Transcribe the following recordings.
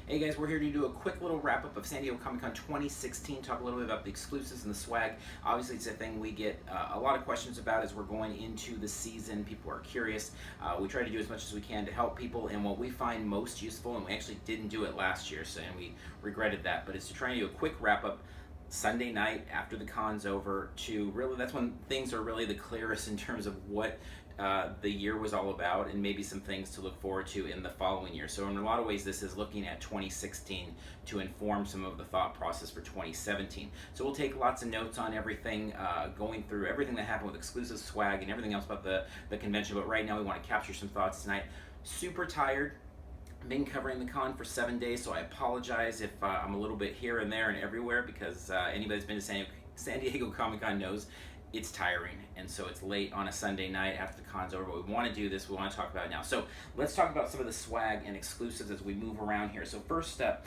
Hey guys, we're here to do a quick little wrap up of San Diego Comic-Con 2016, talk a little bit about the exclusives and the swag. Obviously it's a thing we get a lot of questions about as we're going into the season. People are curious. We try to do as much as we can to help people, and what we find most useful, and we actually didn't do it last year, and we regretted that, but it's to try and do a quick wrap up Sunday night after the con's over, to really, that's when things are really the clearest in terms of what the year was all about, and maybe some things to look forward to in the following year. So in a lot of ways this is looking at 2016 to inform some of the thought process for 2017. So we'll take lots of notes on everything, going through everything that happened with exclusive swag and everything else about the convention, but right now we want to capture some thoughts tonight. Super tired. Been covering the con for 7 days, so I apologize if I'm a little bit here and there and everywhere, because anybody that's been to San Diego Comic-Con knows it's tiring, and so it's late on a Sunday night after the con's over, but we want to do this, we want to talk about it now. So let's talk about some of the swag and exclusives as we move around here. So first up,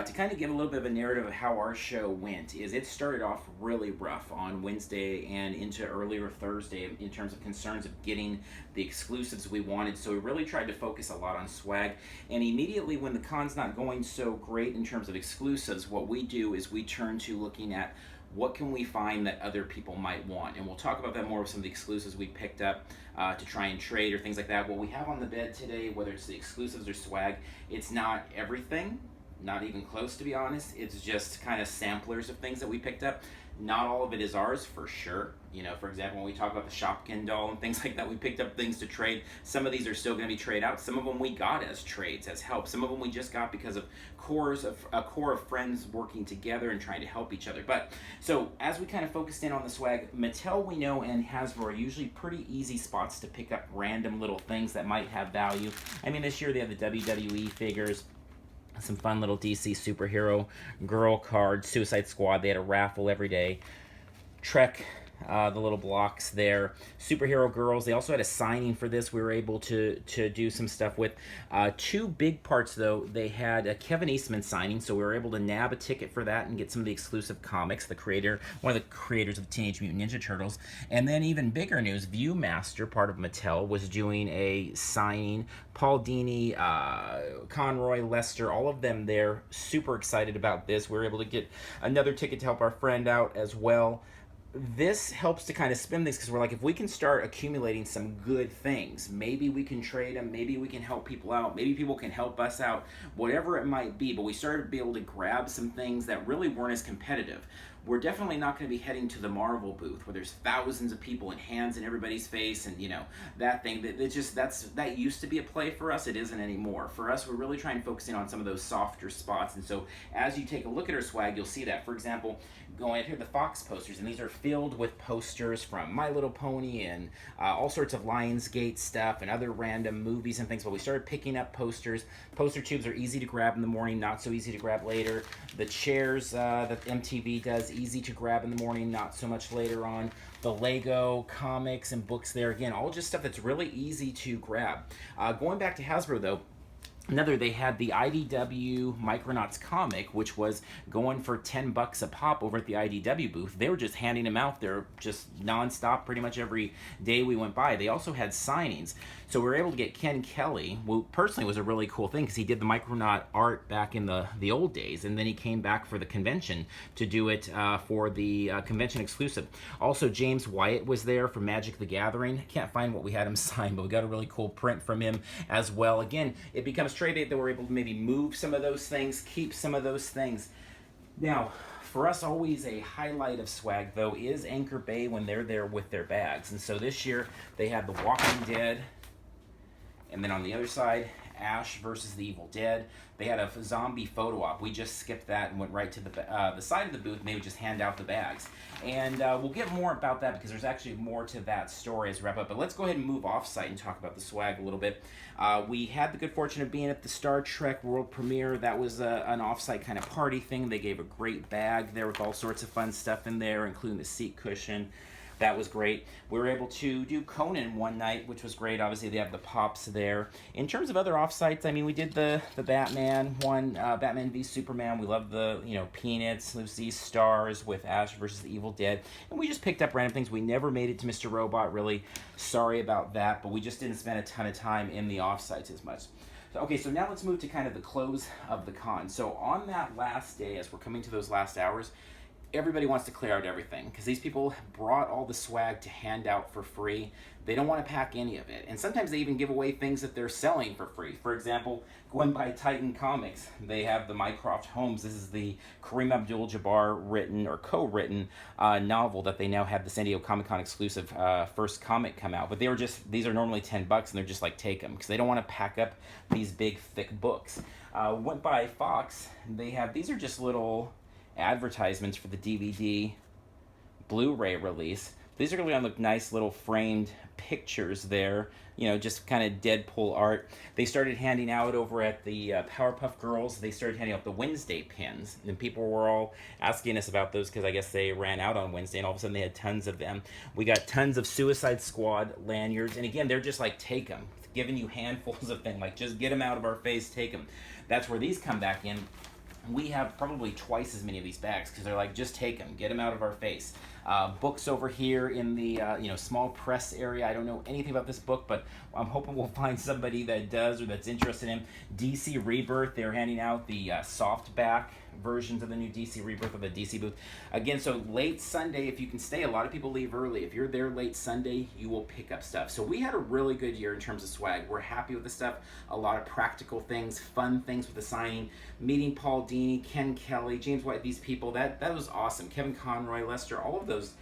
to kind of give a little bit of a narrative of how our show went, is it started off really rough on Wednesday and into earlier Thursday in terms of concerns of getting the exclusives we wanted. So we really tried to focus a lot on swag, and immediately when the con's not going so great in terms of exclusives, what we do is we turn to looking at what can we find that other people might want, and we'll talk about that more with some of the exclusives we picked up to try and trade or things like that. What we have on the bed today, whether it's the exclusives or swag, it's not everything, not even close to be honest. It's just kind of samplers of things that we picked up. Not all of it is ours for sure. You know, for example, when we talk about the Shopkin doll and things like that, we picked up things to trade. Some of these are still going to be trade out. Some of them we got as trades, as help. Some of them we just got because of a core of friends working together and trying to help each other. But so as we kind of focused in on the swag, Mattel, we know, and Hasbro are usually pretty easy spots to pick up random little things that might have value. I mean, this year they have the WWE figures, some fun little DC superhero girl cards, Suicide Squad. They had a raffle every day. Trek, the little blocks there. Superhero girls, they also had a signing for this we were able to do some stuff with. Two big parts though, they had a Kevin Eastman signing, so we were able to nab a ticket for that and get some of the exclusive comics. The creator, one of the creators of Teenage Mutant Ninja Turtles. And then even bigger news, Viewmaster, part of Mattel, was doing a signing. Paul Dini, Conroy, Lester, all of them there, super excited about this. We were able to get another ticket to help our friend out as well. This helps to kind of spin things, because we're like, if we can start accumulating some good things, maybe we can trade them, maybe we can help people out, maybe people can help us out, whatever it might be. But we started to be able to grab some things that really weren't as competitive. We're definitely not going to be heading to the Marvel booth where there's thousands of people and hands in everybody's face, and you know, that thing that used to be a play for us. It isn't anymore. For us, we're really trying to focus in on some of those softer spots. And so as you take a look at our swag, you'll see that. For example, going up here, the Fox posters, and these are filled with posters from My Little Pony and all sorts of Lionsgate stuff and other random movies and things. But we started picking up posters. Poster tubes are easy to grab in the morning, not so easy to grab later. The chairs that MTV does, easy to grab in the morning, not so much later on. The Lego comics and books there, again, all just stuff that's really easy to grab. Going back to Hasbro though, they had the IDW Micronauts comic, which was going for $10 a pop over at the IDW booth. They were just handing them out there just nonstop pretty much every day we went by. They also had signings. So we were able to get Ken Kelly, who personally was a really cool thing because he did the Micronaut art back in the old days, and then he came back for the convention to do it for the convention exclusive. Also, James Wyatt was there for Magic the Gathering. Can't find what we had him sign, but we got a really cool print from him as well. Again, it becomes trade bait that we're able to maybe move some of those things, keep some of those things. Now, for us, always a highlight of swag, though, is Anchor Bay when they're there with their bags. And so this year, they had The Walking Dead, and then on the other side, Ash versus the Evil Dead. They had a zombie photo op. We just skipped that and went right to the side of the booth, and they would just hand out the bags. And we'll get more about that because there's actually more to that story as we wrap up. But let's go ahead and move off-site and talk about the swag a little bit. We had the good fortune of being at the Star Trek World Premiere. That was an off-site kind of party thing. They gave a great bag there with all sorts of fun stuff in there, including the seat cushion. That was great. We were able to do Conan one night, which was great. Obviously, they have the pops there. In terms of other offsites, I mean, we did the Batman one, Batman v Superman. We love the, Peanuts, Lucy Stars with Ash versus the Evil Dead. And we just picked up random things. We never made it to Mr. Robot. Really sorry about that, but we just didn't spend a ton of time in the offsites as much. Okay, so now let's move to kind of the close of the con. So on that last day, as we're coming to those last hours, everybody wants to clear out everything because these people brought all the swag to hand out for free. They don't want to pack any of it. And sometimes they even give away things that they're selling for free. For example, going by Titan Comics, they have the Mycroft Holmes. This is the Kareem Abdul-Jabbar written or co-written novel that they now have the San Diego Comic-Con exclusive first comic come out. But these are normally $10 and they're just like, take them because they don't want to pack up these big thick books. Went by Fox, these are just little advertisements for the DVD Blu-ray release. These are going to look nice little framed pictures there, just kind of Deadpool art. They started handing out over at the Powerpuff Girls, they started handing out the Wednesday pins, and people were all asking us about those because I guess they ran out on Wednesday, and all of a sudden they had tons of them. We got tons of Suicide Squad lanyards, and again, they're just like, take them, giving you handfuls of things, like just get them out of our face, take them. That's where these come back in. We have probably twice as many of these bags because they're like, just take them, get them out of our face. Books over here in the small press area. I don't know anything about this book, but I'm hoping we'll find somebody that does or that's interested in DC Rebirth. They're handing out the softback versions of the new DC Rebirth of the DC booth. Again, so late Sunday, if you can stay, a lot of people leave early. If you're there late Sunday, you will pick up stuff. So we had a really good year in terms of swag. We're happy with the stuff. A lot of practical things, fun things with the signing, meeting Paul Dini, Ken Kelly, James White, these people. That was awesome. Kevin Conroy, Lester, all of those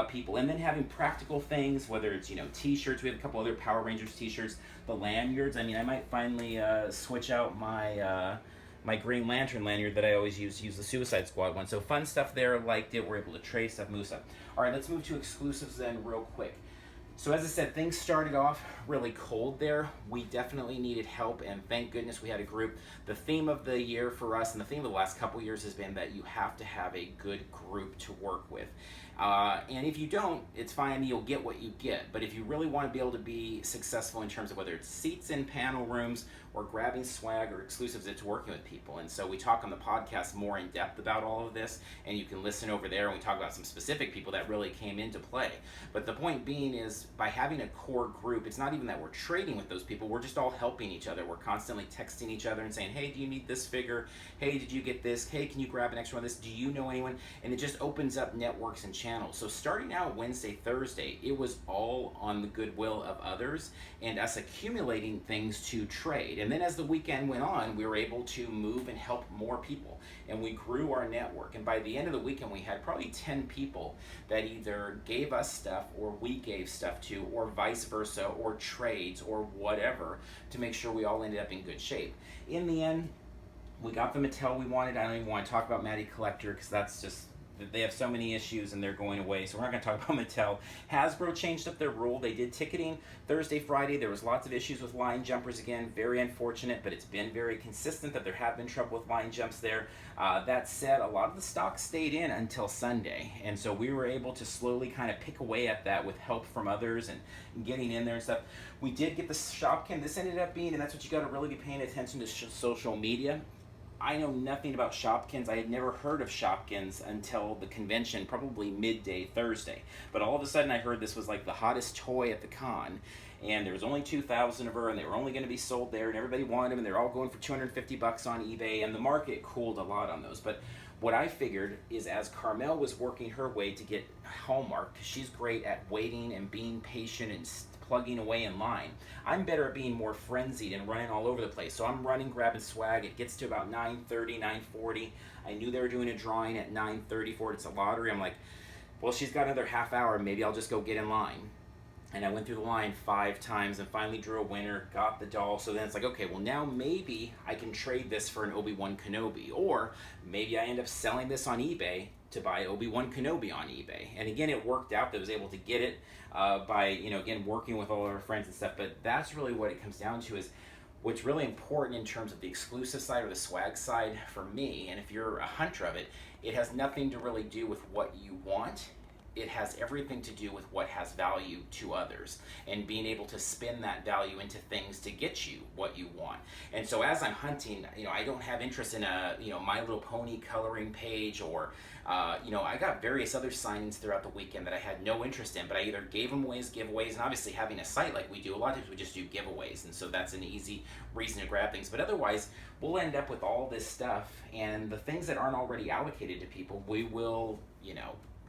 people. And then having practical things, whether it's, t-shirts. We have a couple other Power Rangers t-shirts, the lanyards. I might finally switch out my Green Lantern lanyard that I always use the Suicide Squad one. So fun stuff there, liked it, we're able to trade stuff, move stuff. All right, let's move to exclusives then real quick. So as I said, things started off really cold there. We definitely needed help, and thank goodness we had a group. The theme of the year for us, and the theme of the last couple years, has been that you have to have a good group to work with. And if you don't, it's fine, you'll get what you get. But if you really want to be able to be successful in terms of whether it's seats in panel rooms or grabbing swag or exclusives, it's working with people. And so we talk on the podcast more in depth about all of this, and you can listen over there, and we talk about some specific people that really came into play. But the point being is, by having a core group, it's not even that we're trading with those people, we're just all helping each other. We're constantly texting each other and saying, hey, do you need this figure? Hey, did you get this? Hey, can you grab an extra one of this? Do you know anyone? And it just opens up networks and channels. So starting out Wednesday, Thursday, it was all on the goodwill of others and us accumulating things to trade. And then as the weekend went on, we were able to move and help more people. And we grew our network. And by the end of the weekend, we had probably 10 people that either gave us stuff or we gave stuff to, or vice versa, or trades, or whatever, to make sure we all ended up in good shape. In the end, we got the Mattel we wanted. I don't even want to talk about Matty Collector because that's just, they have so many issues and they're going away, so we're not going to talk about Mattel. Hasbro changed up their rule. They did ticketing Thursday, Friday. There was lots of issues with line jumpers again. Very unfortunate, but it's been very consistent that there have been trouble with line jumps there. That said, a lot of the stock stayed in until Sunday, and so we were able to slowly kind of pick away at that with help from others and getting in there and stuff. We did get the Shopkin. This ended up being, and that's what you got to really be paying attention to, social media. I know nothing about Shopkins. I had never heard of Shopkins until the convention, probably midday Thursday. But all of a sudden I heard this was like the hottest toy at the con, and there was only 2,000 of her, and they were only going to be sold there, and everybody wanted them, and they're all going for $250 on eBay, and the market cooled a lot on those. But what I figured is, as Carmel was working her way to get Hallmark, because she's great at waiting and being patient and plugging away in line, I'm better at being more frenzied and running all over the place. So I'm running, grabbing swag. It gets to about 9:30, 9:40. I knew they were doing a drawing at 9:30 for it. It's a lottery. I'm like, well, she's got another half hour. Maybe I'll just go get in line. And I went through the line 5 times and finally drew a winner, got the doll. So then it's like, okay, well, now maybe I can trade this for an Obi-Wan Kenobi. Or maybe I end up selling this on eBay to buy Obi-Wan Kenobi on eBay. And again, it worked out that I was able to get it by, again, working with all of our friends and stuff. But that's really what it comes down to, is what's really important in terms of the exclusive side or the swag side for me. And if you're a hunter of it, it has nothing to really do with what you want. it has everything to do with what has value to others and being able to spin that value into things to get you what you want. And so as I'm hunting, I don't have interest in a, My Little Pony coloring page, or I got various other signings throughout the weekend that I had no interest in, but I either gave them away as giveaways, and obviously having a site like we do, a lot of times we just do giveaways, and so that's an easy reason to grab things. But otherwise, we'll end up with all this stuff, and the things that aren't already allocated to people, we will,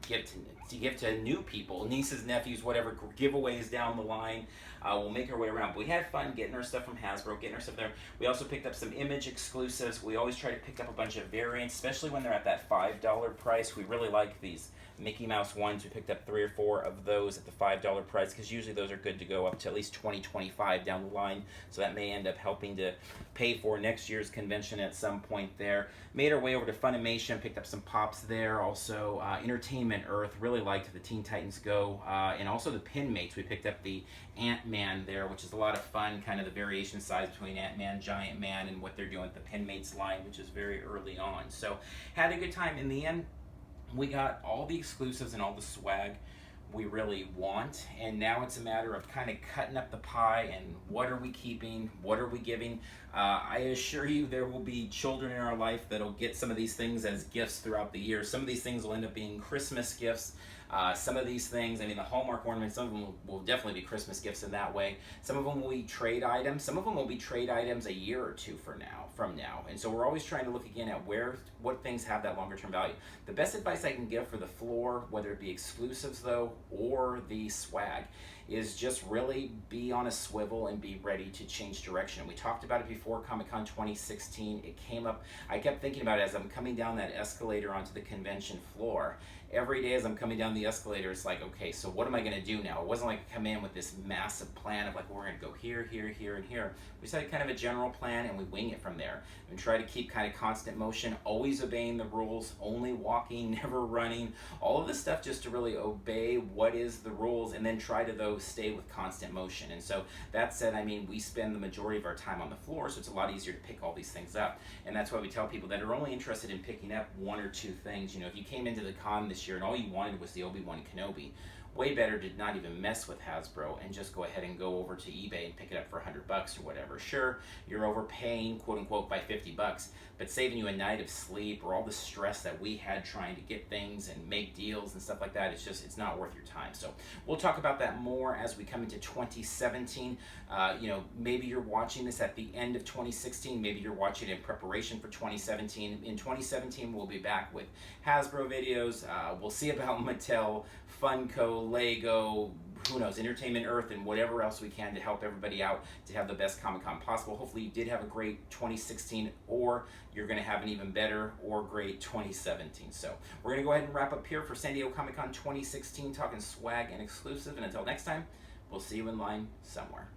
give to new people, nieces, nephews, whatever, giveaways down the line. We'll make our way around. But we had fun getting our stuff from Hasbro, getting our stuff there. We also picked up some image exclusives. We always try to pick up a bunch of variants, especially when they're at that $5 price. We really like these Mickey Mouse ones. We picked up 3 or 4 of those at the $5 price, because usually those are good to go up to at least $20, $25 down the line. So that may end up helping to pay for next year's convention at some point there. Made our way over to Funimation, picked up some pops there. Also, Entertainment Earth, really liked the Teen Titans Go, and also the Pinmates. We picked up the Ant-Man there, which is a lot of fun, kind of the variation size between Ant-Man, Giant Man, and what they're doing with the Pinmates line, which is very early on. So had a good time. In the end, we got all the exclusives and all the swag we really want, and now it's a matter of kind of cutting up the pie and what are we keeping, what are we giving. I assure you there will be children in our life that'll get some of these things as gifts throughout the year. Some of these things will end up being Christmas gifts. Some of these things, the Hallmark ornaments, some of them will definitely be Christmas gifts in that way. Some of them will be trade items. Some of them will be trade items a year or two from now. And so we're always trying to look again at what things have that longer term value. The best advice I can give for the floor, whether it be exclusives though, or the swag, is just really be on a swivel and be ready to change direction. We talked about it before Comic-Con 2016. It came up, I kept thinking about it as I'm coming down that escalator onto the convention floor. Every day as I'm coming down the escalator, it's like, okay, so what am I going to do now? It wasn't like I come in with this massive plan of like, we're going to go here, here, here, and here. We just had kind of a general plan, and we wing it from there. And try to keep kind of constant motion, always obeying the rules, only walking, never running, all of this stuff just to really obey what is the rules, and then try to, though, stay with constant motion. And so that said, we spend the majority of our time on the floor, so it's a lot easier to pick all these things up. And that's why we tell people that are only interested in picking up 1 or 2 things. If you came into the con this year and all you wanted was the Obi-Wan Kenobi, way better to not even mess with Hasbro and just go ahead and go over to eBay and pick it up for $100 or whatever. Sure, you're overpaying, quote unquote, by $50, but saving you a night of sleep or all the stress that we had trying to get things and make deals and stuff like that, it's not worth your time. So we'll talk about that more as we come into 2017. Maybe you're watching this at the end of 2016, maybe you're watching it in preparation for 2017. In 2017, we'll be back with Hasbro videos. We'll see about Mattel, Funko, Lego, who knows, Entertainment Earth, and whatever else we can to help everybody out to have the best Comic-Con possible. Hopefully you did have a great 2016, or you're going to have an even better or great 2017. So we're going to go ahead and wrap up here for San Diego Comic-Con 2016, talking swag and exclusive. And until next time, we'll see you in line somewhere.